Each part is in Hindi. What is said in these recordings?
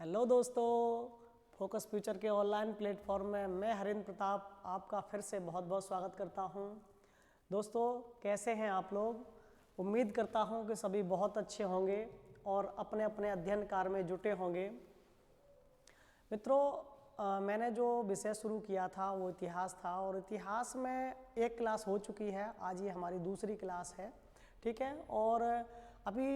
हेलो दोस्तों, फोकस फ्यूचर के ऑनलाइन प्लेटफॉर्म में मैं हरिंद्र प्रताप आपका फिर से बहुत बहुत स्वागत करता हूं। दोस्तों, कैसे हैं आप लोग? उम्मीद करता हूं कि सभी बहुत अच्छे होंगे और अपने अपने अध्ययन कार्य में जुटे होंगे। मित्रों, मैंने जो विषय शुरू किया था वो इतिहास था और इतिहास में एक क्लास हो चुकी है। आज ये हमारी दूसरी क्लास है, ठीक है। और अभी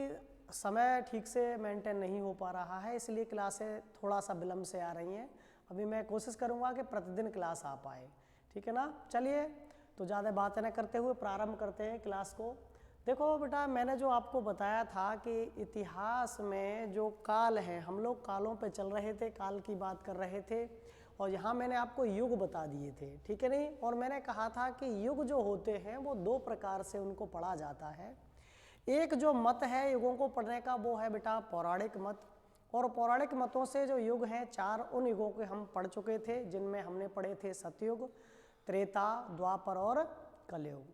समय ठीक से मेंटेन नहीं हो पा रहा है, इसलिए क्लासें थोड़ा सा विलम्ब से आ रही हैं। अभी मैं कोशिश करूँगा कि प्रतिदिन क्लास आ पाए, ठीक है ना। चलिए, तो ज़्यादा बातें न करते हुए प्रारंभ करते हैं क्लास को। देखो बेटा, मैंने जो आपको बताया था कि इतिहास में जो काल हैं, हम लोग कालों पे चल रहे थे, काल की बात कर रहे थे और यहाँ मैंने आपको युग बता दिए थे, ठीक है नहीं। और मैंने कहा था कि युग जो होते हैं वो दो प्रकार से उनको पढ़ा जाता है। एक जो मत है युगों को पढ़ने का वो है बेटा पौराणिक मत। और पौराणिक मतों से जो युग हैं चार, उन युगों के हम पढ़ चुके थे, जिनमें हमने पढ़े थे सतयुग, त्रेता, द्वापर और कलयुग।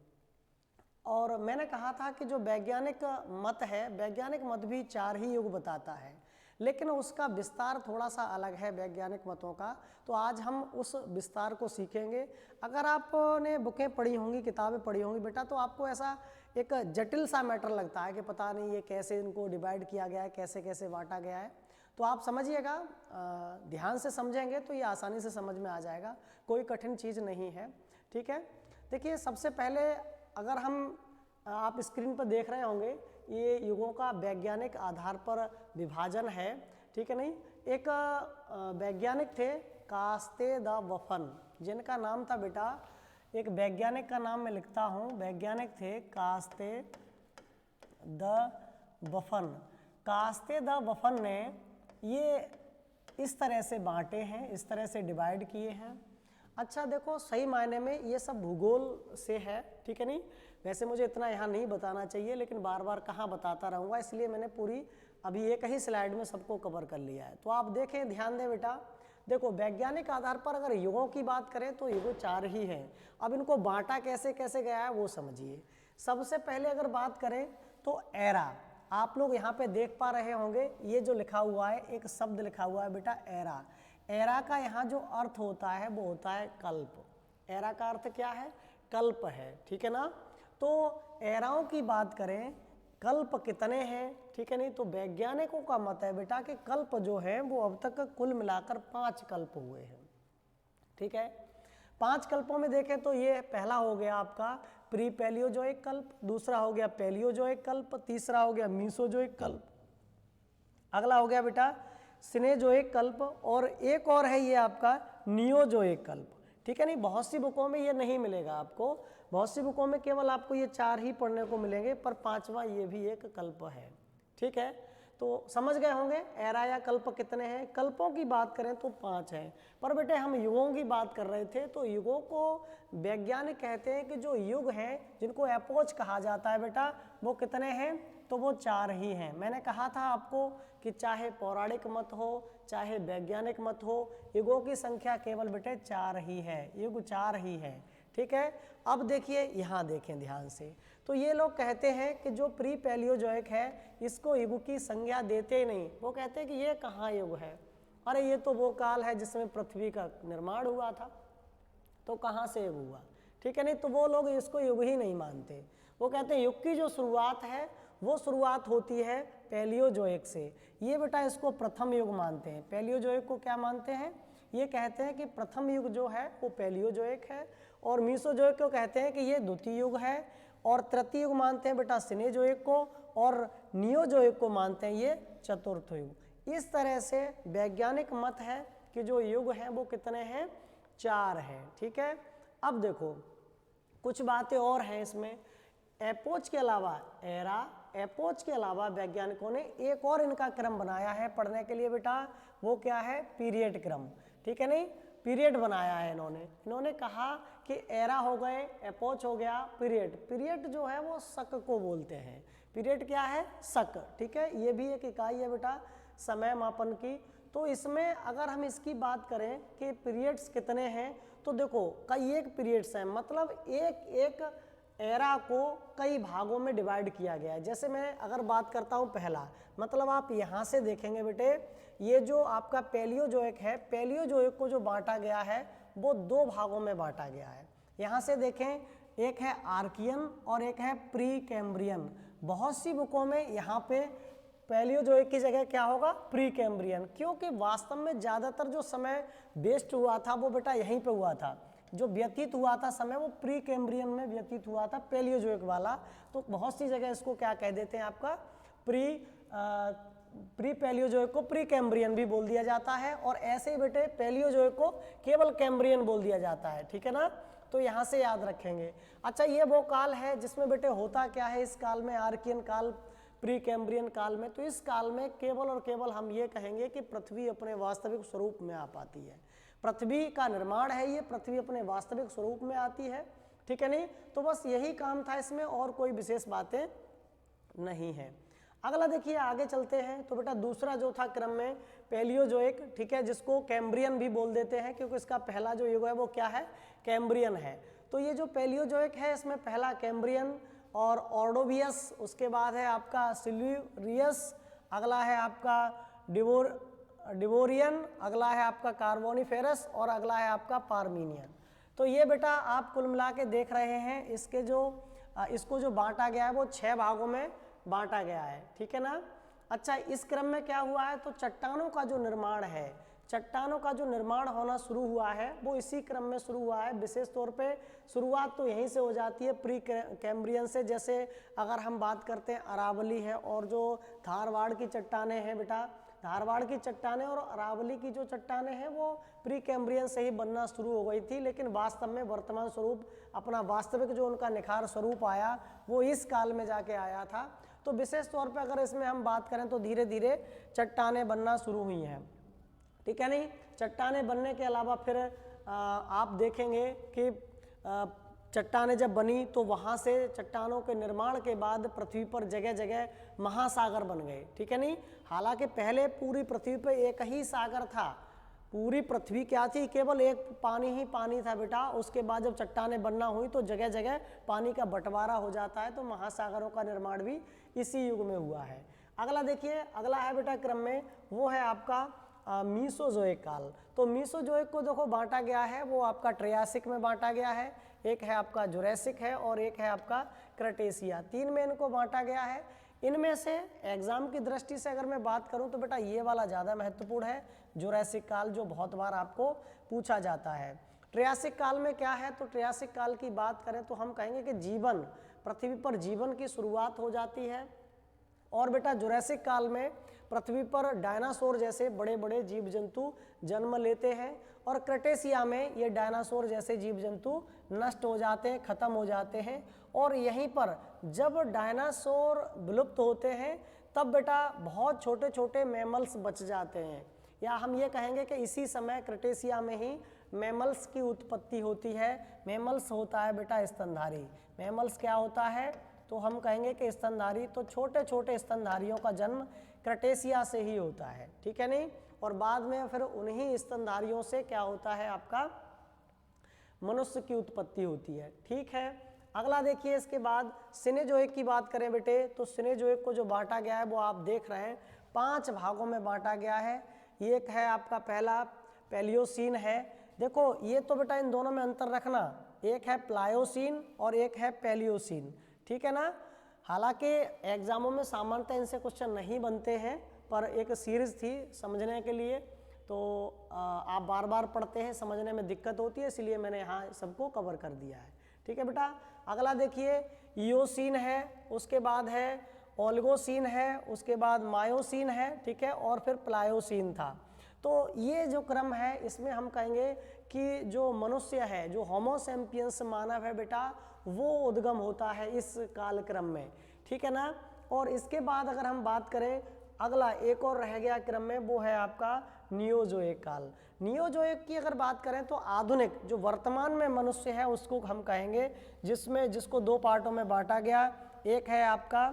और मैंने कहा था कि जो वैज्ञानिक मत है, वैज्ञानिक मत भी चार ही युग बताता है, लेकिन उसका विस्तार थोड़ा सा अलग है वैज्ञानिक मतों का। तो आज हम उस विस्तार को सीखेंगे। अगर आपने बुकें पढ़ी होंगी, किताबें पढ़ी होंगी बेटा, तो आपको ऐसा एक जटिल सा मैटर लगता है कि पता नहीं ये कैसे इनको डिवाइड किया गया है, कैसे कैसे बांटा गया है। तो आप समझिएगा, ध्यान से समझेंगे तो ये आसानी से समझ में आ जाएगा, कोई कठिन चीज़ नहीं है, ठीक है। देखिए, सबसे पहले अगर आप स्क्रीन पर देख रहे होंगे, ये युगों का वैज्ञानिक आधार पर विभाजन है, ठीक है नहीं। एक वैज्ञानिक थे कास्ते द बफन, जिनका नाम था बेटा, एक वैज्ञानिक का नाम मैं लिखता हूँ, वैज्ञानिक थे कास्ते द बफन। कास्ते द बफन ने ये इस तरह से बांटे हैं, इस तरह से डिवाइड किए हैं। अच्छा देखो, सही मायने में ये सब भूगोल से है, ठीक है नहीं। वैसे मुझे इतना यहाँ नहीं बताना चाहिए, लेकिन बार बार कहाँ बताता रहूँगा, इसलिए मैंने पूरी अभी एक ही स्लाइड में सबको कवर कर लिया है। तो आप देखें, ध्यान दें बेटा। देखो, वैज्ञानिक आधार पर अगर युगों की बात करें तो युग चार ही हैं। अब इनको बांटा कैसे कैसे गया है वो समझिए। सबसे पहले अगर बात करें तो एरा, आप लोग यहाँ पे देख पा रहे होंगे, ये जो लिखा हुआ है, एक शब्द लिखा हुआ है बेटा एरा। एरा का यहाँ जो अर्थ होता है वो होता है कल्प। एरा का अर्थ क्या है? कल्प है, ठीक है ना। तो एराओं की बात करें, कल्प कितने हैं, ठीक है नहीं। तो वैज्ञानिकों का मत है बेटा कि कल्प जो है वो अब तक कुल मिलाकर 5 कल्प हुए हैं, ठीक है। 5 कल्पों में देखें तो ये पहला हो गया आपका प्री पैलियोजोइक कल्प, दूसरा हो गया पैलियोजोइक कल्प, तीसरा हो गया मीसोजोइक कल्प, अगला हो गया बेटा सिनेजोइक कल्प, और एक और है ये आपका नियोजोइक कल्प, ठीक है नहीं। बहुत सी बुकों में ये नहीं मिलेगा आपको, बहुत सी बुकों में केवल आपको ये 4 ही पढ़ने को मिलेंगे, पर 5वां ये भी एक कल्प है, ठीक है। तो समझ गए होंगे एरा या कल्प कितने हैं। कल्पों की बात करें तो 5 हैं, पर बेटे हम युगों की बात कर रहे थे। तो युगों को वैज्ञानिक कहते हैं कि जो युग हैं, जिनको एपोच कहा जाता है बेटा, वो कितने हैं? तो वो 4 ही हैं। मैंने कहा था आपको कि चाहे पौराणिक मत हो चाहे वैज्ञानिक मत हो, युगों की संख्या केवल बेटे 4 ही है, युग 4 ही है, ठीक है। अब देखिए, यहाँ देखें ध्यान से। तो ये लोग कहते हैं कि जो प्री पैलियोजोइक है, इसको युग की संज्ञा देते ही नहीं। वो कहते हैं कि ये कहाँ युग है, अरे ये तो वो काल है जिसमें पृथ्वी का निर्माण हुआ था, तो कहाँ से युग हुआ, ठीक है नहीं। तो वो लोग इसको युग ही नहीं मानते। वो कहते हैं युग की जो शुरुआत है वो शुरुआत होती है पैलियोजोइक से। ये बेटा इसको प्रथम युग मानते हैं। पैलियोजोइक को क्या मानते हैं? ये कहते हैं कि प्रथम युग जो है वो पैलियोजोइक है, और मीसोजोइक को कहते हैं कि ये द्वितीय युग है, और तृतीय युग मानते हैं बेटा सिनेजोइक को, और नियोजोइक को मानते हैं ये चतुर्थ युग। इस तरह से वैज्ञानिक मत है कि जो युग हैं वो कितने हैं? 4 हैं, ठीक है। अब देखो, कुछ बातें और हैं इसमें। एपोच के अलावा एरा, एपोच के अलावा वैज्ञानिकों ने एक और इनका क्रम बनाया है पढ़ने के लिए बेटा, वो क्या है? पीरियड क्रम, ठीक है नहीं। पीरियड बनाया है इन्होंने कहा कि एरा हो गए, एपोच हो गया, पीरियड। पीरियड जो है वो शक को बोलते हैं। पीरियड क्या है? शक, ठीक है। ये भी एक इकाई है बेटा समय मापन की। तो इसमें अगर हम इसकी बात करें कि पीरियड्स कितने हैं, तो देखो कई एक पीरियड्स हैं, मतलब एक एक एरा को कई भागों में डिवाइड किया गया है। जैसे मैं अगर बात करता हूँ पहला, मतलब आप यहाँ से देखेंगे बेटे, ये जो आपका पैलियोजोइक है, पैलियोजोइक को जो बांटा गया है वो दो भागों में बांटा गया है। यहाँ से देखें, एक है आर्कियन और एक है प्री कैम्ब्रियन। बहुत सी बुकों में यहाँ पे पैलियोजोइक की जगह क्या होगा, प्री कैम्ब्रियन, क्योंकि वास्तव में ज़्यादातर जो समय वेस्ट हुआ था वो बेटा यहीं पे हुआ था। जो व्यतीत हुआ था समय वो प्री कैम्ब्रियन में व्यतीत हुआ था, पैलियोजोइक वाला। तो बहुत सी जगह इसको क्या कह देते हैं, आपका प्री पैलियोजोइक को प्री कैम्ब्रियन भी बोल दिया जाता है, और ऐसे ही बेटे पैलियोजोइक को केवल कैम्ब्रियन बोल दिया जाता है। ठीक है ना, तो यहाँ से याद रखेंगे। अच्छा, ये वो काल है जिसमें बेटे होता क्या है इस काल में, आर्कियन काल, प्री कैम्ब्रियन काल में। तो इस काल में केवल और केवल हम ये कहेंगे कि पृथ्वी अपने वास्तविक स्वरूप में आ पाती है। पृथ्वी का निर्माण है ये, पृथ्वी अपने वास्तविक स्वरूप में आती है। ठीक है नहीं, तो बस यही काम था इसमें, और कोई विशेष बातें नहीं है। अगला देखिए, आगे चलते हैं। तो बेटा दूसरा जो था क्रम में पैलियोजोइक, ठीक है, जिसको कैम्ब्रियन भी बोल देते हैं क्योंकि इसका पहला जो युग है वो क्या है, कैम्ब्रियन है। तो ये जो पैलियोजोइक है इसमें पहला कैम्ब्रियन और ऑर्डोवियस, उसके बाद है आपका सिल्यूरियस, अगला है आपका डिवोरियन, अगला है आपका कार्बोनिफेरस और अगला है आपका पार्मिनियन। तो ये बेटा आप कुल मिला के देख रहे हैं, इसको जो बांटा गया है वो 6 भागों में बांटा गया है। ठीक है ना। अच्छा, इस क्रम में क्या हुआ है, तो चट्टानों का जो निर्माण है, चट्टानों का जो निर्माण होना शुरू हुआ है वो इसी क्रम में शुरू हुआ है। विशेष तौर पे शुरुआत तो यहीं से हो जाती है प्री कैम्ब्रियन से। जैसे अगर हम बात करते हैं अरावली है और जो धारवाड़ की चट्टानें हैं बेटा, धारवाड़ की चट्टानें और अरावली की जो चट्टानें हैं वो प्री कैम्ब्रियन से ही बनना शुरू हो गई थी, लेकिन वास्तव में वर्तमान स्वरूप, अपना वास्तविक जो उनका निखार स्वरूप आया वो इस काल में जाके आया था। तो विशेष तौर पे अगर इसमें हम बात करें तो धीरे धीरे चट्टानें बनना शुरू हुई हैं। ठीक है नहीं, चट्टानें बनने के अलावा फिर आप देखेंगे कि चट्टानें जब बनी तो वहाँ से चट्टानों के निर्माण के बाद पृथ्वी पर जगह जगह महासागर बन गए। ठीक है नहीं, हालांकि पहले पूरी पृथ्वी पर एक ही सागर था, पूरी पृथ्वी क्या थी, केवल एक पानी ही पानी था बेटा। उसके बाद जब चट्टानें बनना हुई तो जगह जगह पानी का बंटवारा हो जाता है, तो महासागरों का निर्माण भी इसी युग में हुआ है। अगला देखिए, अगला है बेटा क्रम में, वो है आपका मीसोजोइक काल। तो मीसोजोइक को देखो बांटा गया है, वो आपका ट्रियासिक में बांटा गया है, एक है आपका जुरैसिक है और एक है आपका क्रेटेशिया, 3 में इनको बांटा गया है। इनमें से एग्जाम की दृष्टि से अगर मैं बात करूं तो बेटा ये वाला ज़्यादा महत्वपूर्ण है, जुरैसिक काल, जो बहुत बार आपको पूछा जाता है। ट्रियासिक काल में क्या है, तो ट्रियासिक काल की बात करें तो हम कहेंगे कि जीवन, पृथ्वी पर जीवन की शुरुआत हो जाती है। और बेटा जुरैसिक काल में पृथ्वी पर डायनासोर जैसे बड़े बड़े जीव जंतु जन्म लेते हैं, और क्रेटेशिया में ये डायनासोर जैसे जीव जंतु नष्ट हो जाते हैं, खत्म हो जाते हैं। और यहीं पर जब डायनासोर विलुप्त होते हैं तब बेटा बहुत छोटे छोटे मैमल्स बच जाते हैं, या हम ये कहेंगे कि इसी समय क्रेटेशिया में ही मैमल्स की उत्पत्ति होती है। मैमल्स होता है बेटा स्तनधारी। मैमल्स क्या होता है, तो हम कहेंगे कि स्तनधारी, तो छोटे छोटे स्तनधारियों का जन्म क्रेटेशिया से ही होता है। ठीक है नहीं, और बाद में फिर उन्हीं स्तनधारियों से क्या होता है, आपका मनुष्य की उत्पत्ति होती है। ठीक है, अगला देखिए, इसके बाद सिनेजोइक की बात करें बेटे, तो सिनेजोइक को जो बांटा गया है वो आप देख रहे हैं 5 भागों में बांटा गया है। एक है आपका पहला पैलियोसीन है। देखो ये तो बेटा इन दोनों में अंतर रखना, एक है प्लायोसीन और एक है पैलियोसीन। ठीक है ना, हालांकि एग्जामों में सामान्यतः इनसे क्वेश्चन नहीं बनते हैं, पर एक सीरीज थी समझने के लिए, तो आप बार बार पढ़ते हैं, समझने में दिक्कत होती है, इसलिए मैंने यहाँ सबको कवर कर दिया है। ठीक है बेटा, अगला देखिए, इयोसीन है, उसके बाद है ओलिगोसीन है, उसके बाद मायोसीन है। ठीक है, और फिर प्लायोसीन था। तो ये जो क्रम है इसमें हम कहेंगे कि जो मनुष्य है, जो होमो सैपियंस मानव है बेटा, वो उद्गम होता है इस कालक्रम में। ठीक है ना, और इसके बाद अगर हम बात करें, अगला एक और रह गया क्रम में, वो है आपका नियोजोइक काल। नियोजोइक की अगर बात करें तो आधुनिक जो वर्तमान में मनुष्य है उसको हम कहेंगे, जिसको 2 पार्टों में बांटा गया। एक है आपका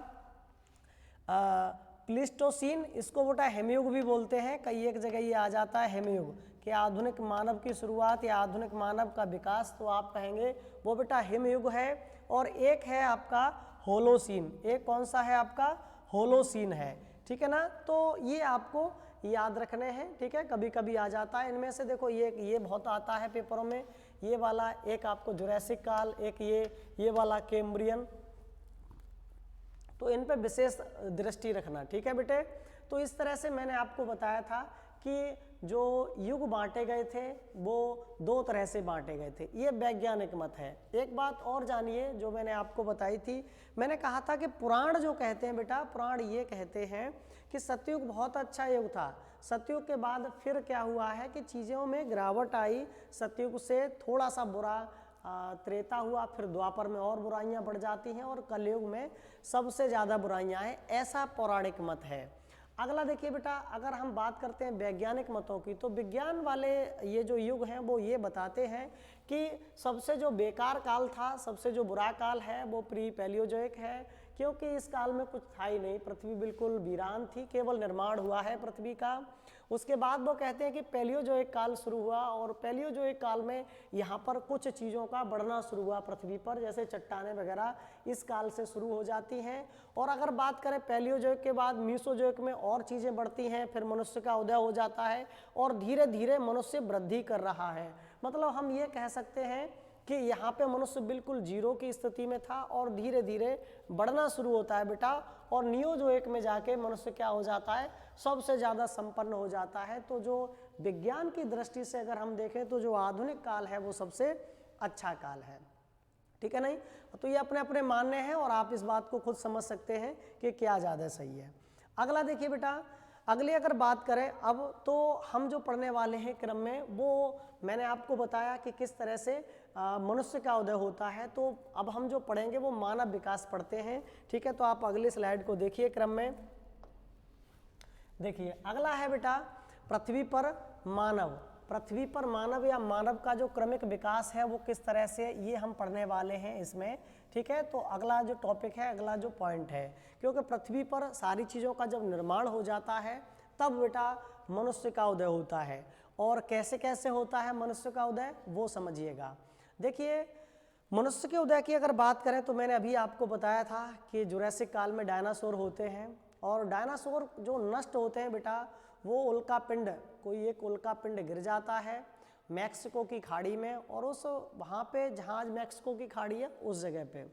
प्लीस्टोसीन, इसको बेटा हेमयुग भी बोलते हैं, कई एक जगह ये आ जाता है हेमयुग कि आधुनिक मानव की शुरुआत या आधुनिक मानव का विकास, तो आप कहेंगे वो बेटा हिमयुग है। और एक है आपका होलोसीन, एक कौन सा है आपका होलोसीन है, ठीक है ना। तो ये आपको याद रखने हैं, ठीक है, कभी कभी आ जाता है इनमें से। देखो ये बहुत आता है पेपरों में, ये वाला एक आपको जुरैसिक काल, एक ये वाला कैम्ब्रियन, तो इन पे विशेष दृष्टि रखना, ठीक है बेटे। तो इस तरह से मैंने आपको बताया था कि जो युग बांटे गए थे वो दो तरह से बांटे गए थे, ये वैज्ञानिक मत है। एक बात और जानिए जो मैंने आपको बताई थी, मैंने कहा था कि पुराण जो कहते हैं बेटा, पुराण ये कहते हैं कि सतयुग बहुत अच्छा युग था। सतयुग के बाद फिर क्या हुआ है कि चीज़ों में गिरावट आई, सतयुग से थोड़ा सा बुरा त्रेता हुआ, फिर द्वापर में और बुराइयां बढ़ जाती हैं और कलयुग में सबसे ज़्यादा बुराइयां हैं, ऐसा पौराणिक मत है। अगला देखिए बेटा, अगर हम बात करते हैं वैज्ञानिक मतों की, तो विज्ञान वाले ये जो युग हैं वो ये बताते हैं कि सबसे जो बेकार काल था, सबसे जो बुरा काल है वो प्री पैलियोजोइक है, क्योंकि इस काल में कुछ था ही नहीं, पृथ्वी बिल्कुल वीरान थी, केवल निर्माण हुआ है पृथ्वी का। उसके बाद वो कहते हैं कि पैलियोजोइक काल शुरू हुआ, और पैलियोजोइक काल में यहाँ पर कुछ चीज़ों का बढ़ना शुरू हुआ पृथ्वी पर, जैसे चट्टानें वगैरह इस काल से शुरू हो जाती हैं। और अगर बात करें पैलियोजोइक के बाद मीसोजोइक में और चीज़ें बढ़ती हैं, फिर मनुष्य का उदय हो जाता है और धीरे धीरे मनुष्य वृद्धि कर रहा है। मतलब हम ये कह सकते हैं कि यहाँ पे मनुष्य बिल्कुल जीरो की स्थिति में था और धीरे धीरे बढ़ना शुरू होता है बेटा, और नियोजोइक में जाके मनुष्य क्या हो जाता है, सबसे ज़्यादा संपन्न हो जाता है। तो जो विज्ञान की दृष्टि से अगर हम देखें तो जो आधुनिक काल है वो सबसे अच्छा काल है, ठीक है नहीं। तो ये अपने अपने मानने हैं और आप इस बात को खुद समझ सकते हैं कि क्या ज़्यादा सही है। अगला देखिए बेटा, अगली अगर बात करें अब, तो हम जो पढ़ने वाले हैं क्रम में, वो मैंने आपको बताया कि किस तरह से मनुष्य का उदय होता है। तो अब हम जो पढ़ेंगे वो मानव विकास पढ़ते हैं, ठीक है। तो आप अगली स्लाइड को देखिए क्रम में। देखिए अगला है बेटा पृथ्वी पर मानव। पृथ्वी पर मानव या मानव का जो क्रमिक विकास है वो किस तरह से, ये हम पढ़ने वाले हैं इसमें, ठीक है। तो अगला जो टॉपिक है, अगला जो पॉइंट है, क्योंकि पृथ्वी पर सारी चीज़ों का जब निर्माण हो जाता है तब बेटा मनुष्य का उदय होता है। और कैसे कैसे होता है मनुष्य का उदय वो समझिएगा। देखिए मनुष्य के उदय की अगर बात करें तो मैंने अभी आपको बताया था कि जुरैसिक काल में डायनासोर होते हैं, और डायनासोर जो नष्ट होते हैं बेटा, वो उल्का पिंड, कोई एक उल्का पिंड गिर जाता है मैक्सिको की खाड़ी में, और उस वहाँ पे जहाँ मैक्सिको की खाड़ी है उस जगह पे,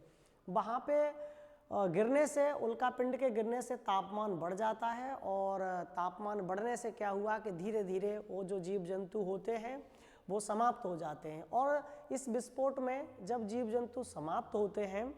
वहाँ पे गिरने से, उल्का पिंड के गिरने से तापमान बढ़ जाता है, और तापमान बढ़ने से क्या हुआ कि धीरे धीरे वो जो जीव जंतु होते हैं वो समाप्त हो जाते हैं। और इस विस्फोट में जब जीव जंतु समाप्त होते हैं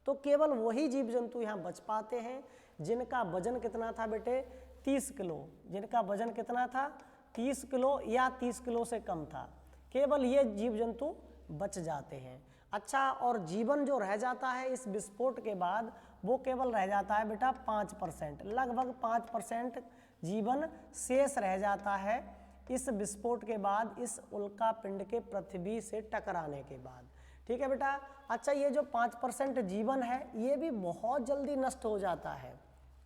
तो केवल वही जीव जंतु यहाँ बच पाते हैं जिनका वजन कितना था बेटे, 30 किलो। जिनका वजन कितना था, 30 किलो या 30 किलो से कम था, केवल ये जीव जंतु बच जाते हैं। अच्छा, और जीवन जो रह जाता है इस विस्फोट के बाद वो केवल रह जाता है बेटा 5%, लगभग 5% जीवन शेष रह जाता है इस विस्फोट के बाद, इस उल्का पिंड के पृथ्वी से टकराने के बाद, ठीक है बेटा। अच्छा, ये जो 5% जीवन है ये भी बहुत जल्दी नष्ट हो जाता है।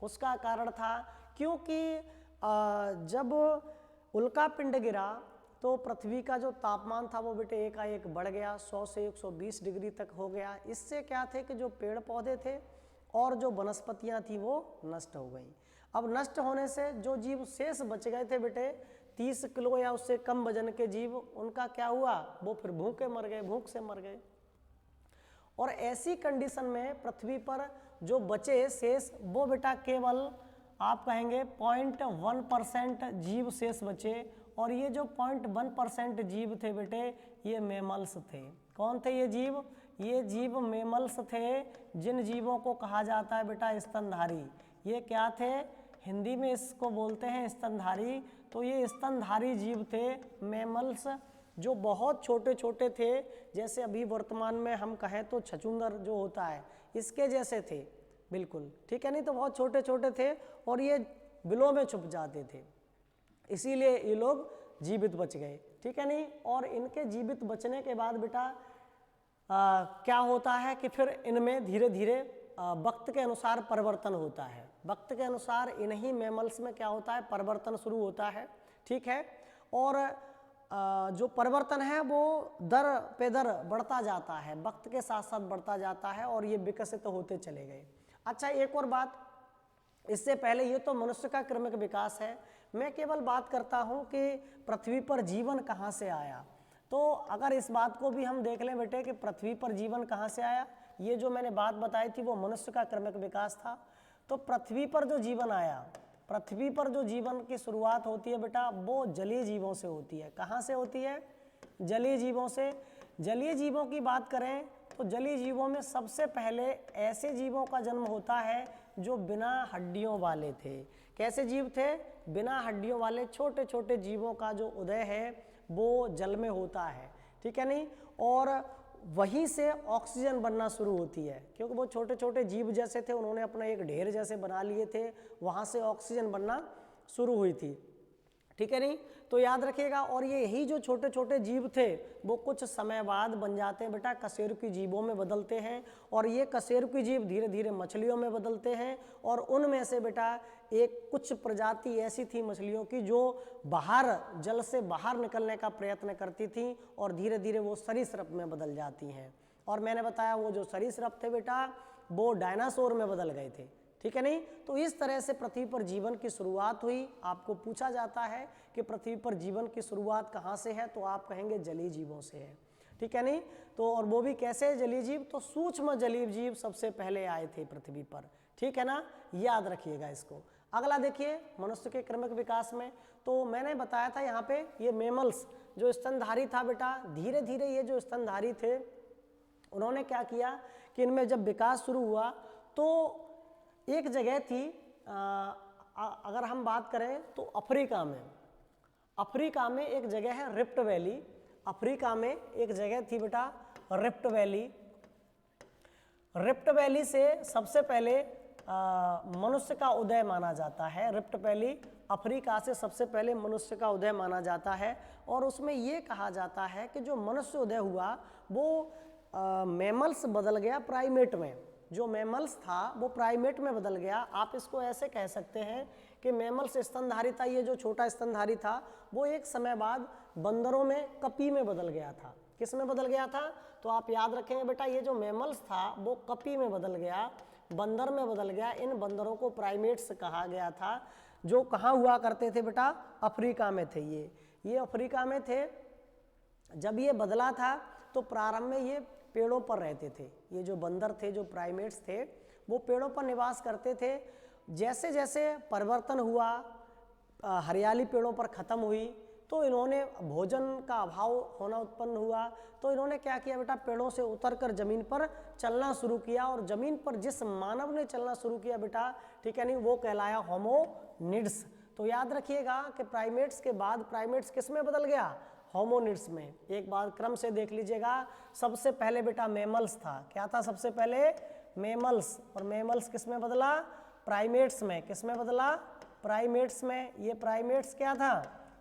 उसका कारण था क्योंकि जब उल्का पिंड गिरा तो पृथ्वी का जो तापमान था वो बेटे एकाएक बढ़ गया, 100 से 120 डिग्री तक हो गया। इससे क्या थे कि जो पेड़ पौधे थे और जो वनस्पतियां थी वो नष्ट हो गई। अब नष्ट होने से जो जीव शेष बच गए थे बेटे, 30 किलो या उससे कम वजन के जीव, उनका क्या हुआ, वो फिर भूखे मर गए, भूख से मर गए। और ऐसी कंडीशन में पृथ्वी पर जो बचे शेष वो बेटा केवल आप कहेंगे 0.1% जीव शेष बचे, और ये जो 0.1% जीव थे बेटे ये मेमल्स थे। कौन थे ये जीव? ये जीव मेमल्स थे, जिन जीवों को कहा जाता है बेटा स्तनधारी। ये क्या थे? हिंदी में इसको बोलते हैं स्तनधारी। तो ये स्तनधारी जीव थे मेमल्स, जो बहुत छोटे छोटे थे, जैसे अभी वर्तमान में हम कहें तो छछूंदर जो होता है इसके जैसे थे बिल्कुल, ठीक है नहीं, तो बहुत छोटे छोटे थे और ये बिलों में छुप जाते थे, इसीलिए ये लोग जीवित बच गए, ठीक है नहीं। और इनके जीवित बचने के बाद बेटा क्या होता है कि फिर इनमें धीरे धीरे वक्त के अनुसार परिवर्तन होता है। वक्त के अनुसार इन्हीं मैमल्स में क्या होता है, परिवर्तन शुरू होता है, ठीक है। और जो परिवर्तन है वो दर पे दर बढ़ता जाता है, वक्त के साथ साथ बढ़ता जाता है और ये विकसित होते चले गए। अच्छा, एक और बात, इससे पहले ये तो मनुष्य का क्रमिक विकास है, मैं केवल बात करता हूँ कि पृथ्वी पर जीवन कहाँ से आया। तो अगर इस बात को भी हम देख लें बेटे कि पृथ्वी पर जीवन कहाँ से आया, ये जो मैंने बात बताई थी वो मनुष्य का क्रमिक विकास था। तो पृथ्वी पर जो जीवन आया, पृथ्वी पर जो जीवन की शुरुआत होती है बेटा वो जलीय जीवों से होती है। कहाँ से होती है, जलीय जीवों से। जलीय जीवों की बात करें तो जलीय जीवों में सबसे पहले ऐसे जीवों का जन्म होता है जो बिना हड्डियों वाले थे। कैसे जीव थे, बिना हड्डियों वाले छोटे छोटे जीवों का जो उदय है वो जल में होता है, ठीक है नहीं। और वहीं से ऑक्सीजन बनना शुरू होती है, क्योंकि वो छोटे छोटे जीव जैसे थे, उन्होंने अपना एक ढेर जैसे बना लिए थे, वहाँ से ऑक्सीजन बनना शुरू हुई थी, ठीक है नहीं। तो याद रखिएगा। और ये यही जो छोटे छोटे जीव थे वो कुछ समय बाद बन जाते हैं बेटा कशेरुकी जीवों में बदलते हैं, और ये कशेरुकी जीव धीरे धीरे मछलियों में बदलते हैं। और उनमें से बेटा एक कुछ प्रजाति ऐसी थी मछलियों की जो बाहर जल से बाहर निकलने का प्रयत्न करती थी और धीरे धीरे वो सरीसृप में बदल जाती हैं। और मैंने बताया वो जो सरीसृप थे बेटा वो डायनासोर में बदल गए थे, ठीक है नहीं। तो इस तरह से पृथ्वी पर जीवन की शुरुआत हुई। आपको पूछा जाता है कि पृथ्वी पर जीवन की शुरुआत कहाँ से है, तो आप कहेंगे जलीय जीवों से है, ठीक है नहीं। तो और वो भी कैसे जलीय जीव, तो सूक्ष्म जलीय जीव सबसे पहले आए थे पृथ्वी पर, ठीक है ना, याद रखिएगा इसको। अगला देखिए मनुष्य के क्रमिक विकास में, तो मैंने बताया था यहाँ पे ये मेमल्स जो स्तनधारी था बेटा, धीरे धीरे ये जो स्तनधारी थे उन्होंने क्या किया कि इनमें जब विकास शुरू हुआ तो एक जगह थी, अगर हम बात करें तो अफ्रीका में एक जगह है रिफ्ट वैली। अफ्रीका में एक जगह थी बेटा रिफ्ट वैली। रिफ्ट वैली से सबसे पहले मनुष्य का उदय माना जाता है। रिफ्ट वैली अफ्रीका से सबसे पहले मनुष्य का उदय माना जाता है। और उसमें ये कहा जाता है कि जो मनुष्य उदय हुआ वो मैमल्स बदल गया प्राइमेट में। जो मैमल्स था वो प्राइमेट में बदल गया। आप इसको ऐसे कह सकते हैं कि मैमल्स स्तनधारी था, ये जो छोटा स्तनधारी था वो एक समय बाद बंदरों में कपी में बदल गया था। किस में बदल गया था, तो आप याद रखेंगे बेटा ये जो मैमल्स था वो कपी में बदल गया, बंदर में बदल गया। इन बंदरों को प्राइमेट्स कहा गया था, जो कहाँ हुआ करते थे बेटा, अफ्रीका में थे। ये अफ्रीका में थे। जब ये बदला था तो प्रारंभ में ये पेड़ों पर रहते थे। ये जो बंदर थे, जो प्राइमेट्स थे, वो पेड़ों पर निवास करते थे। जैसे जैसे परिवर्तन हुआ, हरियाली पेड़ों पर ख़त्म हुई, तो इन्होंने भोजन का अभाव होना उत्पन्न हुआ। तो इन्होंने क्या किया बेटा, पेड़ों से उतरकर ज़मीन पर चलना शुरू किया। और ज़मीन पर जिस मानव ने चलना शुरू किया बेटा, ठीक है नहीं, वो कहलाया होमोनिड्स। तो याद रखिएगा कि प्राइमेट्स के बाद प्राइमेट्स किस में बदल गया, होमोनिड्स में। एक बार क्रम से देख लीजिएगा। सबसे पहले बेटा मैमल्स था। क्या था सबसे पहले, मैमल्स। और मैमल्स किस में बदला, प्राइमेट्स में। किस में बदला, प्राइमेट्स में। ये प्राइमेट्स क्या था,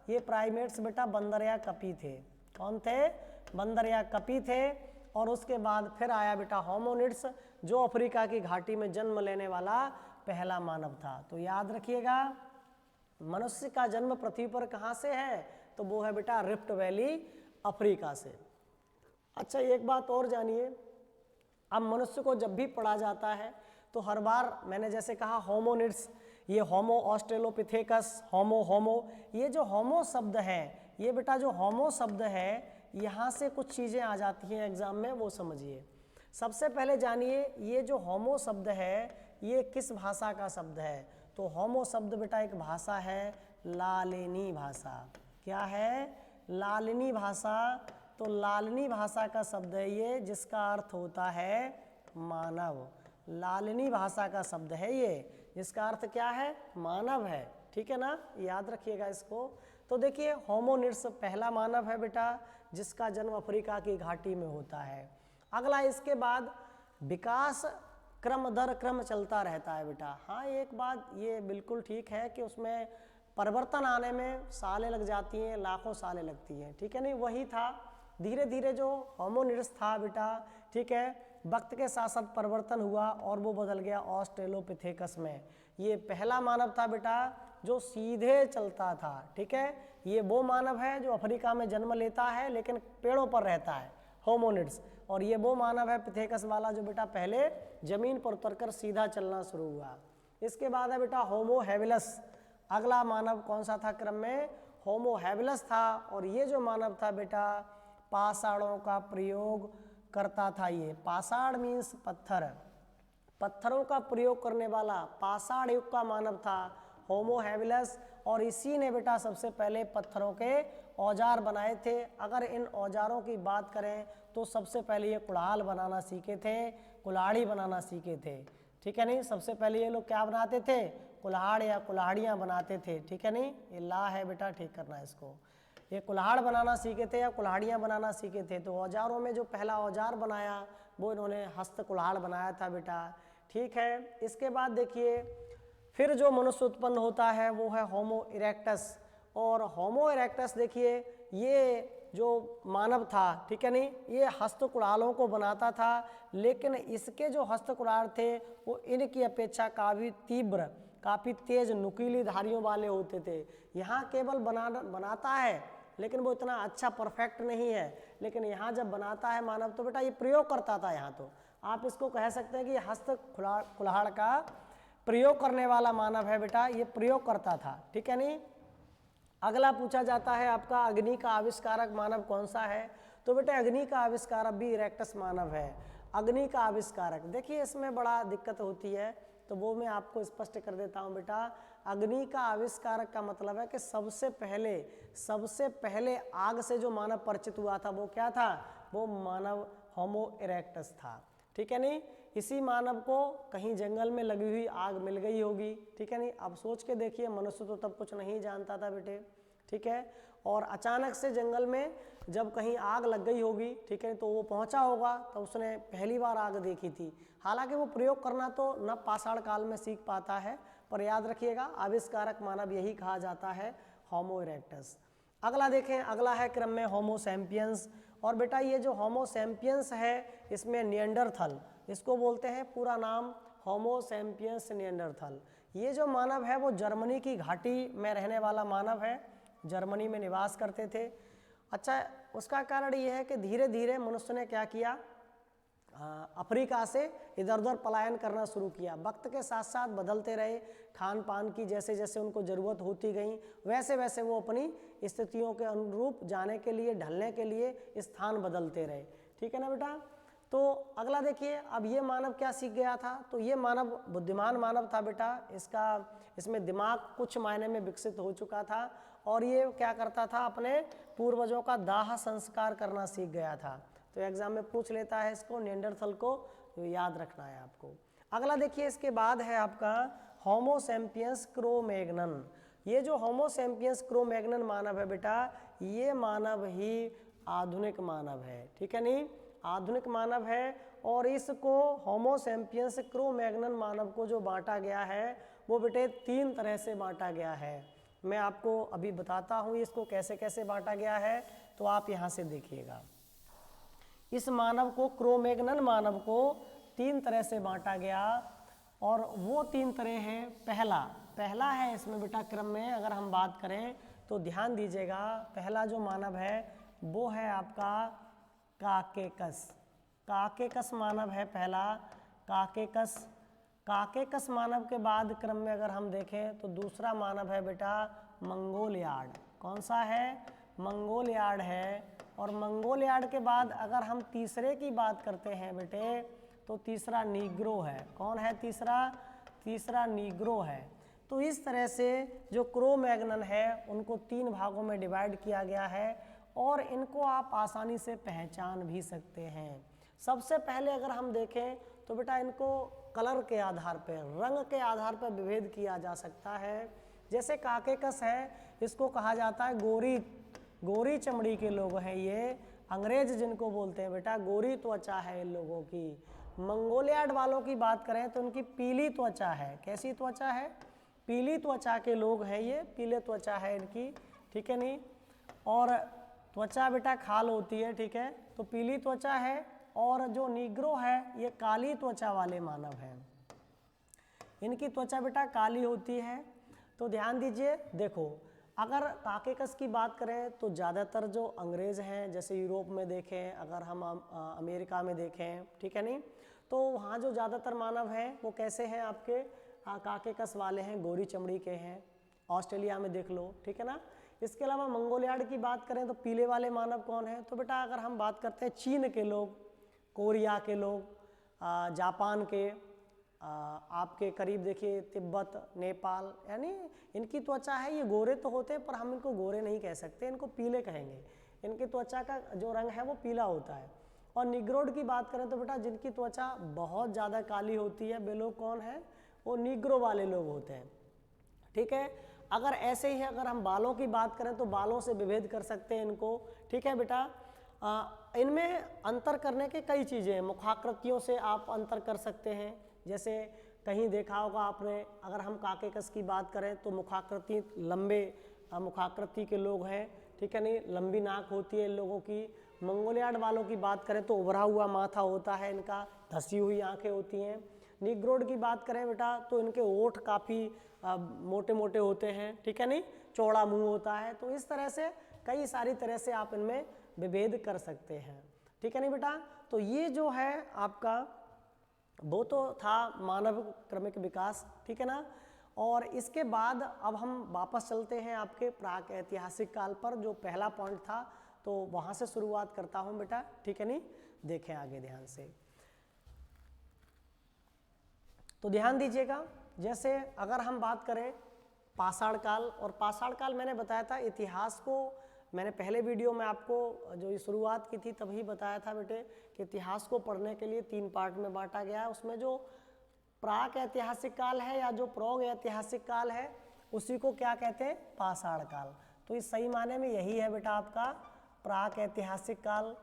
ये प्राइमेट्स बेटा बंदर या कपी थे। कौन थे, बंदर या कपी थे। और उसके बाद फिर आया बेटा होमोनिड्स, जो अफ्रीका की घाटी में जन्म लेने वाला पहला मानव था। तो याद रखिएगा मनुष्य का जन्म पृथ्वी पर कहाँ से है, तो वो है बेटा रिफ्ट वैली, अफ्रीका से। अच्छा, एक बात और जानिए, अब मनुष्य को जब भी पढ़ा जाता है तो हर बार मैंने जैसे कहा होमोनिड्स, ये होमो ऑस्ट्रेलोपिथेकस, होमो, ये जो होमो शब्द है, ये बेटा जो होमो शब्द है यहाँ से कुछ चीज़ें आ जाती हैं एग्जाम में, वो समझिए। सबसे पहले जानिए ये जो होमो शब्द है ये किस भाषा का शब्द है, तो होमो शब्द बेटा एक भाषा है, लालिनी भाषा। क्या है, लालिनी भाषा। तो लालिनी भाषा का शब्द है ये, जिसका अर्थ होता है मानव। लालिनी भाषा का शब्द है ये, जिसका अर्थ क्या है, मानव है, ठीक है ना, याद रखिएगा इसको। तो देखिए होमोनिड्स पहला मानव है बेटा, जिसका जन्म अफ्रीका की घाटी में होता है। अगला इसके बाद विकास क्रम दर क्रम चलता रहता है बेटा। हाँ, एक बात ये बिल्कुल ठीक है कि उसमें परिवर्तन आने में सालें लग जाती हैं, लाखों सालें लगती हैं, ठीक है नहीं। वही था धीरे धीरे जो होमोनिड्स था बेटा, ठीक है, वक्त के साथ साथ परिवर्तन हुआ और वो बदल गया ऑस्ट्रेलोपिथेकस में। ये पहला मानव था बेटा जो सीधे चलता था, ठीक है। ये वो मानव है जो अफ्रीका में जन्म लेता है लेकिन पेड़ों पर रहता है, होमोनिड्स। और ये वो मानव है पिथेकस वाला जो बेटा पहले जमीन पर उतरकर सीधा चलना शुरू हुआ। इसके बाद है बेटा होमो हैबिलस। अगला मानव कौन सा था क्रम में? होमो हैबिलस था। और ये जो मानव था बेटा पाषाणों का प्रयोग करता था। ये पाषाण मीन्स पत्थर, पत्थरों का प्रयोग करने वाला पाषाण युग का मानव था होमो हैबिलस। और इसी ने बेटा सबसे पहले पत्थरों के औजार बनाए थे। अगर इन औजारों की बात करें तो सबसे पहले ये कुल्हाड़ बनाना सीखे थे, कुल्हाड़ी बनाना सीखे थे, ठीक है नहीं। सबसे पहले ये लोग क्या बनाते थे? कुल्हाड़ या कुल्हाड़ियाँ बनाते थे, ठीक है नहीं। ये ला है बेटा, ठीक करना है इसको। ये कुल्हाड़ बनाना सीखे थे या कुल्हाड़ियाँ बनाना सीखे थे। तो औजारों में जो पहला औजार बनाया वो इन्होंने हस्त कुल्हाड़ बनाया था बेटा, ठीक है। इसके बाद देखिए फिर जो मनुष्य उत्पन्न होता है वो है होमो इरेक्टस। और होमो इरेक्टस देखिए ये जो मानव था, ठीक है नहीं, ये हस्त कुल्हाड़ों को बनाता था। लेकिन इसके जो हस्त कुल्हाड़ थे वो इनकी अपेक्षा काफ़ी तीव्र, काफ़ी तेज नुकीली धारियों वाले होते थे। यहाँ केवल बनाता है लेकिन वो इतना अच्छा परफेक्ट नहीं है। लेकिन यहाँ जब बनाता है मानव तो बेटा ये प्रयोग करता था। यहाँ तो आप इसको कह सकते हैं कि हस्त कुल्हाड़ का प्रयोग करने वाला मानव है बेटा, ये प्रयोग करता था, ठीक है नहीं। अगला पूछा जाता है आपका अग्नि का आविष्कारक मानव कौन सा है? तो बेटा अग्नि का आविष्कारक भी इरेक्टस मानव है। अग्नि का आविष्कारक देखिए इसमें बड़ा दिक्कत होती है तो वो मैं आपको स्पष्ट कर देता हूँ बेटा। अग्नि का आविष्कारक का मतलब है कि सबसे पहले आग से जो मानव परिचित हुआ था वो क्या था? वो मानव होमो इरेक्टस था, ठीक है नहीं। इसी मानव को कहीं जंगल में लगी हुई आग मिल गई होगी, ठीक है नहीं। अब सोच के देखिए मनुष्य तो तब कुछ नहीं जानता था बेटे, ठीक है। और अचानक से जंगल में जब कहीं आग लग गई होगी, ठीक है, तो वो पहुंचा होगा तो उसने पहली बार आग देखी थी। हालांकि वो प्रयोग करना तो न पाषाण काल में सीख पाता है, पर याद रखिएगा आविष्कारक मानव यही कहा जाता है होमो इरेक्टस। अगला देखें, अगला है क्रम में होमो सैपियंस। और बेटा ये जो होमो सैपियंस है इसमें निएंडरथल इसको बोलते हैं, पूरा नाम होमो सैपियंस निएंडरथल। ये जो मानव है वो जर्मनी की घाटी में रहने वाला मानव है, जर्मनी में निवास करते थे। अच्छा, उसका कारण ये है कि धीरे धीरे मनुष्य ने क्या किया, अफ्रीका से इधर उधर पलायन करना शुरू किया। वक्त के साथ साथ बदलते रहे, खान पान की जैसे जैसे उनको ज़रूरत होती गई वैसे वैसे वो अपनी स्थितियों के अनुरूप जाने के लिए, ढलने के लिए स्थान बदलते रहे, ठीक है ना बेटा। तो अगला देखिए, अब ये मानव क्या सीख गया था? तो ये मानव बुद्धिमान मानव था बेटा। इसमें दिमाग कुछ मायने में विकसित हो चुका था और ये क्या करता था, अपने पूर्वजों का दाह संस्कार करना सीख गया था। तो एग्जाम में पूछ लेता है इसको, निएंडरथल को, तो याद रखना है आपको। अगला देखिए इसके बाद है आपका होमो सैपियंस क्रो-मैग्नन। ये जो होमो सैपियंस क्रो-मैग्नन मानव है बेटा, ये मानव ही आधुनिक मानव है, ठीक है नहीं, आधुनिक मानव है। और इसको होमो सैपियंस क्रो-मैग्नन मानव को जो बांटा गया है वो बेटे 3 तरह से बांटा गया है। मैं आपको अभी बताता हूँ इसको कैसे कैसे बांटा गया है, तो आप यहाँ से देखिएगा। इस मानव को, क्रो-मैग्नन मानव को 3 तरह से बांटा गया और वो 3 तरह हैं। पहला है इसमें बेटा क्रम में अगर हम बात करें तो ध्यान दीजिएगा, पहला जो मानव है वो है आपका काकेकस। काकेकस मानव है पहला, काकेकस मानव के बाद क्रम में अगर हम देखें तो दूसरा मानव है बेटा मंगोलियाड। कौन सा है? मंगोलियाड है। और मंगोलियाड के बाद अगर हम तीसरे की बात करते हैं बेटे तो तीसरा नीग्रो है। कौन है तीसरा? तीसरा नीग्रो है। तो इस तरह से जो क्रो-मैग्नन है उनको 3 भागों में डिवाइड किया गया है और इनको आप आसानी से पहचान भी सकते हैं। सबसे पहले अगर हम देखें तो बेटा इनको कलर के आधार पर, रंग के आधार पर विभेद किया जा सकता है। जैसे काकेकस है, इसको कहा जाता है गोरी चमड़ी के लोग हैं ये, अंग्रेज जिनको बोलते हैं बेटा, गोरी त्वचा है इन लोगों की। मंगोलियाड वालों की बात करें तो उनकी पीली त्वचा है। कैसी त्वचा है? पीली त्वचा के लोग हैं ये, पीले त्वचा है इनकी, ठीक है नहीं। और त्वचा बेटा खाल होती है, ठीक है, तो पीली त्वचा है और जो नीग्रो है ये काली त्वचा वाले मानव हैं। इनकी त्वचा बेटा काली होती है। तो ध्यान दीजिए, देखो अगर काकेकस की बात करें तो ज़्यादातर जो अंग्रेज़ हैं, जैसे यूरोप में देखें, अगर हम अमेरिका में देखें, ठीक है नहीं, तो वहाँ जो ज़्यादातर मानव हैं वो कैसे हैं आपके काकेकस वाले हैं, गोरी चमड़ी के हैं। ऑस्ट्रेलिया में देख लो, ठीक है ना। इसके अलावा मंगोलियाड की बात करें तो पीले वाले मानव कौन है? तो बेटा अगर हम बात करते हैं चीन के लोग, कोरिया के लोग, जापान के, आपके करीब देखिए तिब्बत, नेपाल, यानी इनकी त्वचा है, ये गोरे तो होते हैं पर हम इनको गोरे नहीं कह सकते, इनको पीले कहेंगे। इनकी त्वचा का जो रंग है वो पीला होता है। और निग्रोड की बात करें तो बेटा जिनकी त्वचा बहुत ज़्यादा काली होती है वे लोग कौन है? वो निग्रो वाले लोग होते हैं, ठीक है। अगर ऐसे ही है, अगर हम बालों की बात करें तो बालों से विभेद कर सकते हैं इनको, ठीक है बेटा। इनमें अंतर करने के कई चीज़ें हैं। मुखाकृतियों से आप अंतर कर सकते हैं, जैसे कहीं देखा होगा आपने, अगर हम काकेकस की बात करें तो मुखाकृति लंबे मुखाकृति के लोग हैं, ठीक है नहीं, लंबी नाक होती है इन लोगों की। मंगोलियाड वालों की बात करें तो उभरा हुआ माथा होता है इनका, धसी हुई आंखें होती हैं। निग्रोड की बात करें बेटा तो इनके ओठ काफ़ी मोटे मोटे होते हैं, ठीक है नहीं, चौड़ा मुंह होता है। तो इस तरह से कई सारी तरह से आप इनमें विभेद कर सकते हैं, ठीक है नहीं बेटा। तो ये जो है आपका वो तो था मानव क्रमिक विकास, ठीक है ना। और इसके बाद अब हम वापस चलते हैं आपके प्राक ऐतिहासिक काल पर, जो पहला पॉइंट था, तो वहाँ से शुरुआत करता हूँ बेटा, ठीक है नहीं। देखें आगे ध्यान से, तो ध्यान दीजिएगा। जैसे अगर हम बात करें पाषाण काल, और पाषाण काल मैंने बताया था इतिहास को, मैंने पहले वीडियो में आपको जो ये शुरुआत की थी तभी बताया था बेटे कि इतिहास को पढ़ने के लिए 3 पार्ट में बांटा गया है। उसमें जो प्राक ऐतिहासिक काल है या जो प्रौढ़ ऐतिहासिक काल है उसी को क्या कहते हैं? पाषाण काल। तो इस सही माने में यही है बेटा आपका प्राक ऐतिहासिक काल।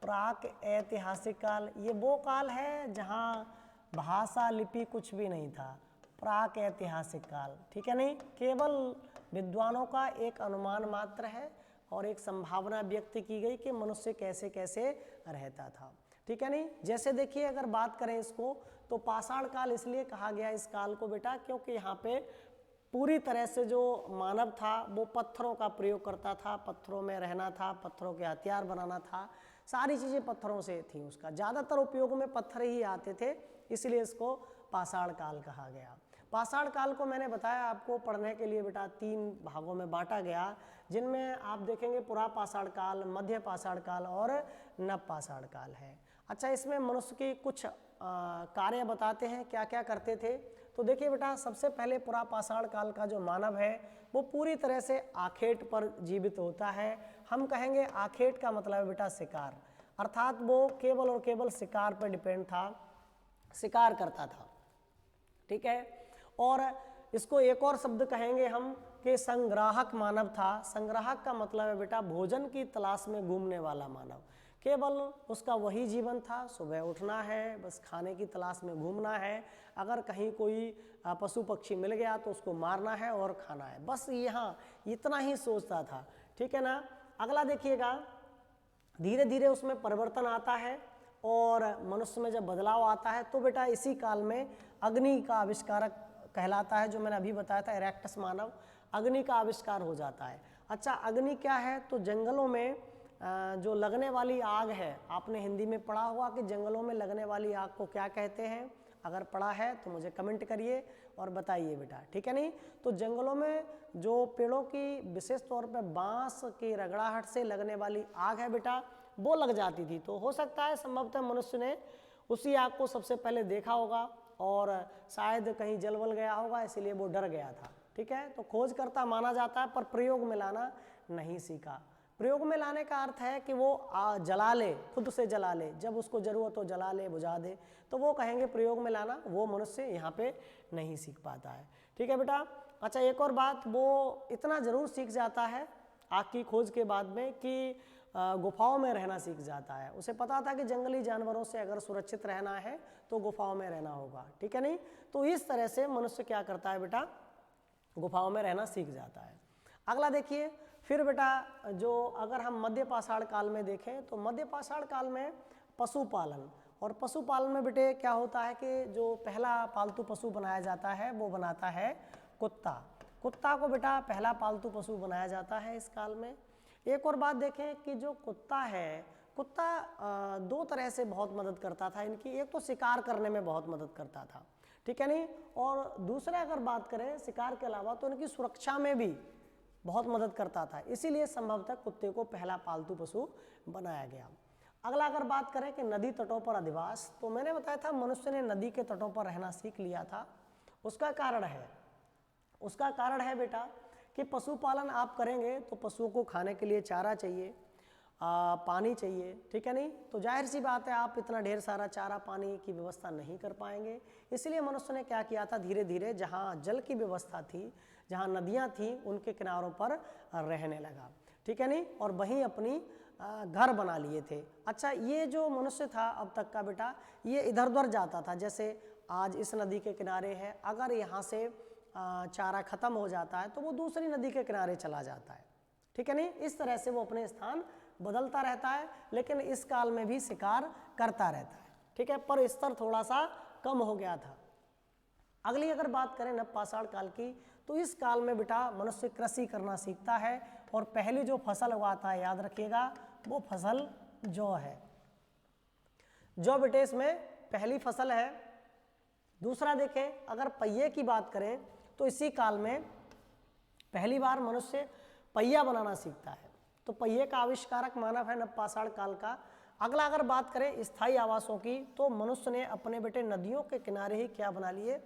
प्राक ऐतिहासिक काल ये वो काल है जहाँ भाषा लिपि कुछ भी नहीं था, प्राक ऐतिहासिक काल, ठीक है नहीं। केवल विद्वानों का एक अनुमान मात्र है और एक संभावना व्यक्त की गई कि मनुष्य कैसे कैसे रहता था, ठीक है नहीं। जैसे देखिए अगर बात करें इसको तो पाषाण काल इसलिए कहा गया इस काल को बेटा क्योंकि यहाँ पे पूरी तरह से जो मानव था वो पत्थरों का प्रयोग करता था, पत्थरों में रहना था, पत्थरों के हथियार बनाना था, सारी चीज़ें पत्थरों से थी, उसका ज़्यादातर उपयोग में पत्थर ही आते थे, इसलिए इसको पाषाण काल कहा गया। पाषाण काल को मैंने बताया आपको पढ़ने के लिए बेटा 3 भागों में बांटा गया, जिनमें आप देखेंगे पुरा पाषाण काल, मध्य पाषाण काल और नव पाषाण काल है। अच्छा, इसमें मनुष्य की कुछ कार्य बताते हैं क्या क्या करते थे। तो देखिए बेटा सबसे पहले पुरा पाषाण काल का जो मानव है वो पूरी तरह से आखेट पर जीवित होता है। हम कहेंगे आखेट का मतलब है बेटा शिकार, अर्थात वो केवल और केवल शिकार पर डिपेंड था, शिकार करता था, ठीक है। और इसको एक और शब्द कहेंगे हम कि संग्राहक मानव था। संग्राहक का मतलब है बेटा भोजन की तलाश में घूमने वाला मानव, केवल उसका वही जीवन था, सुबह उठना है, बस खाने की तलाश में घूमना है, अगर कहीं कोई पशु पक्षी मिल गया तो उसको मारना है और खाना है, बस यहाँ इतना ही सोचता था, ठीक है ना। अगला देखिएगा, धीरे धीरे उसमें परिवर्तन आता है और मनुष्य में जब बदलाव आता है तो बेटा इसी काल में अग्नि का आविष्कारक कहलाता है, जो मैंने अभी बताया था इरेक्टस मानव, अग्नि का आविष्कार हो जाता है। अच्छा, अग्नि क्या है? तो जंगलों में जो लगने वाली आग है, आपने हिंदी में पढ़ा होगा कि जंगलों में लगने वाली आग को क्या कहते हैं, अगर पढ़ा है तो मुझे कमेंट करिए और बताइए बेटा, ठीक है नहीं। तो जंगलों में जो पेड़ों की विशेष तौर पे बांस की रगड़ाहट से लगने वाली आग है बेटा, वो लग जाती थी। तो हो सकता है संभवतः मनुष्य ने उसी आग को सबसे पहले देखा होगा और शायद कहीं जलवल गया होगा, इसलिए वो डर गया था, ठीक है। तो खोज करता माना जाता है पर प्रयोग में लाना नहीं सीखा। प्रयोग में लाने का अर्थ है कि वो जला ले, खुद से जला ले, जब उसको ज़रूरत हो जला ले, बुझा दे, तो वो कहेंगे प्रयोग में लाना, वो मनुष्य यहाँ पे नहीं सीख पाता है, ठीक है बेटा। अच्छा, एक और बात, वो इतना ज़रूर सीख जाता है आग की खोज के बाद में कि गुफाओं में रहना सीख जाता है। उसे पता था कि जंगली जानवरों से अगर सुरक्षित रहना है तो गुफाओं में रहना होगा, ठीक है नहीं। तो इस तरह से मनुष्य क्या करता है बेटा, गुफाओं में रहना सीख जाता है। अगला देखिए, फिर बेटा जो अगर हम मध्य पाषाण काल में देखें तो मध्य पाषाण काल में पशुपालन। और पशुपालन में बेटे क्या होता है कि जो पहला पालतू पशु बनाया जाता है वो बनाता है कुत्ता। कुत्ता को बेटा पहला पालतू पशु बनाया जाता है इस काल में। एक और बात देखें कि जो कुत्ता है, कुत्ता दो तरह से बहुत मदद करता था इनकी। एक तो शिकार करने में बहुत मदद करता था, ठीक है नहीं, और दूसरा अगर बात करें शिकार के अलावा तो इनकी सुरक्षा में भी बहुत मदद करता था। इसीलिए संभवतः कुत्ते को पहला पालतू पशु बनाया गया। अगला अगर बात करें कि नदी तटों पर अधिवास, तो मैंने बताया था मनुष्य ने नदी के तटों पर रहना सीख लिया था। उसका कारण है बेटा कि पशुपालन आप करेंगे तो पशुओं को खाने के लिए चारा चाहिए, पानी चाहिए, ठीक है नहीं, तो जाहिर सी बात है आप इतना ढेर सारा चारा पानी की व्यवस्था नहीं कर पाएंगे। इसलिए मनुष्य ने क्या किया था, धीरे धीरे जहाँ जल की व्यवस्था थी, जहाँ नदियाँ थीं, उनके किनारों पर रहने लगा, ठीक है नहीं, और वहीं अपनी घर बना लिए थे। अच्छा, ये जो मनुष्य था अब तक का बेटा, ये इधर उधर जाता था। जैसे आज इस नदी के किनारे है, अगर यहाँ से चारा खत्म हो जाता है तो वो दूसरी नदी के किनारे चला जाता है, ठीक है नहीं। इस तरह से वो अपने स्थान बदलता रहता है, लेकिन इस काल में भी शिकार करता रहता है, ठीक है, पर स्तर थोड़ा सा कम हो गया था। अगली अगर बात करें नवपाषाण काल की, तो इस काल में बेटा मनुष्य कृषि करना सीखता है और पहली जो फसल उगाता है, याद रखिएगा, वो फसल जौ है। जौ बेटे इसमें पहली फसल है। दूसरा देखें, अगर पहिए की बात करें तो इसी काल में पहली बार मनुष्य पहिया बनाना सीखता है। तो पहिए का आविष्कारक मानव है नवपाषाण काल का। अगला अगर बात करें स्थायी आवासों की, तो मनुष्य ने अपने बेटे नदियों के किनारे ही क्या बना लिए,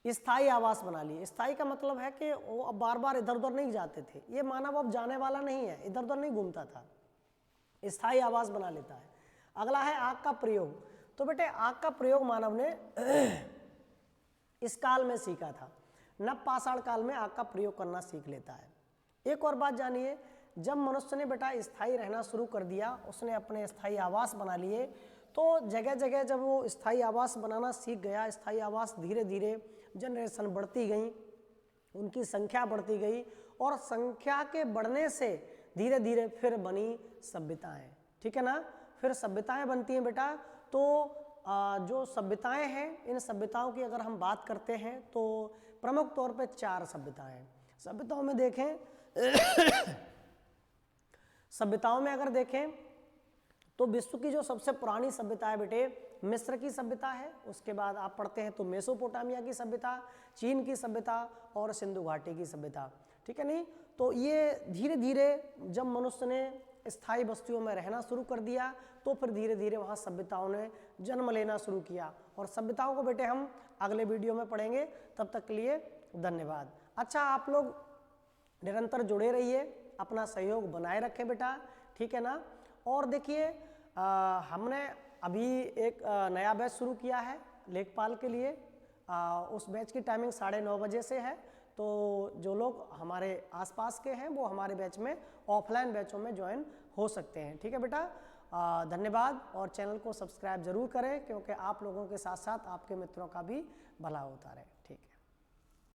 स्थायी आवास बना लिए। स्थायी का मतलब है कि वो अब बार बार इधर उधर नहीं जाते थे। ये मानव अब जाने वाला नहीं है, इधर उधर नहीं घूमता था, स्थायी आवास बना लेता है। अगला है आग का प्रयोग। तो बेटे आग का प्रयोग मानव ने इस काल में सीखा था। नवपाषाण काल में आग का प्रयोग करना सीख लेता है। एक और बात जानिए, जब मनुष्य ने बेटा स्थायी रहना शुरू कर दिया, उसने अपने स्थायी आवास बना लिए, तो जगह जगह जब वो स्थायी आवास बनाना सीख गया, स्थायी आवास धीरे धीरे जनरेशन बढ़ती गई, उनकी संख्या बढ़ती गई, और संख्या के बढ़ने से धीरे धीरे फिर बनी सभ्यताएं, ठीक है ना। फिर सभ्यताएं बनती हैं बेटा। तो जो सभ्यताएं हैं, इन सभ्यताओं की अगर हम बात करते हैं तो प्रमुख तौर पे 4 सभ्यताएं हैं। सभ्यताओं में देखें सभ्यताओं में अगर देखें तो विश्व की जो सबसे पुरानी सभ्यता है बेटे, मिस्र की सभ्यता है। उसके बाद आप पढ़ते हैं तो मेसोपोटामिया की सभ्यता, चीन की सभ्यता और सिंधु घाटी की सभ्यता, ठीक है नहीं। तो ये धीरे धीरे जब मनुष्य ने स्थायी बस्तियों में रहना शुरू कर दिया, तो फिर धीरे धीरे वहाँ सभ्यताओं ने जन्म लेना शुरू किया। और सभ्यताओं को बेटे हम अगले वीडियो में पढ़ेंगे। तब तक के लिए धन्यवाद। अच्छा, आप लोग निरंतर जुड़े रहिए, अपना सहयोग बनाए रखें बेटा, ठीक है ना। और देखिए हमने अभी एक नया बैच शुरू किया है लेखपाल के लिए। उस बैच की टाइमिंग 9:30 बजे से है। तो जो लोग हमारे आसपास के हैं वो हमारे बैच में ऑफलाइन बैचों में ज्वाइन हो सकते हैं, ठीक है बेटा। धन्यवाद। और चैनल को सब्सक्राइब जरूर करें, क्योंकि आप लोगों के साथ साथ आपके मित्रों का भी भला होता रहे, ठीक है।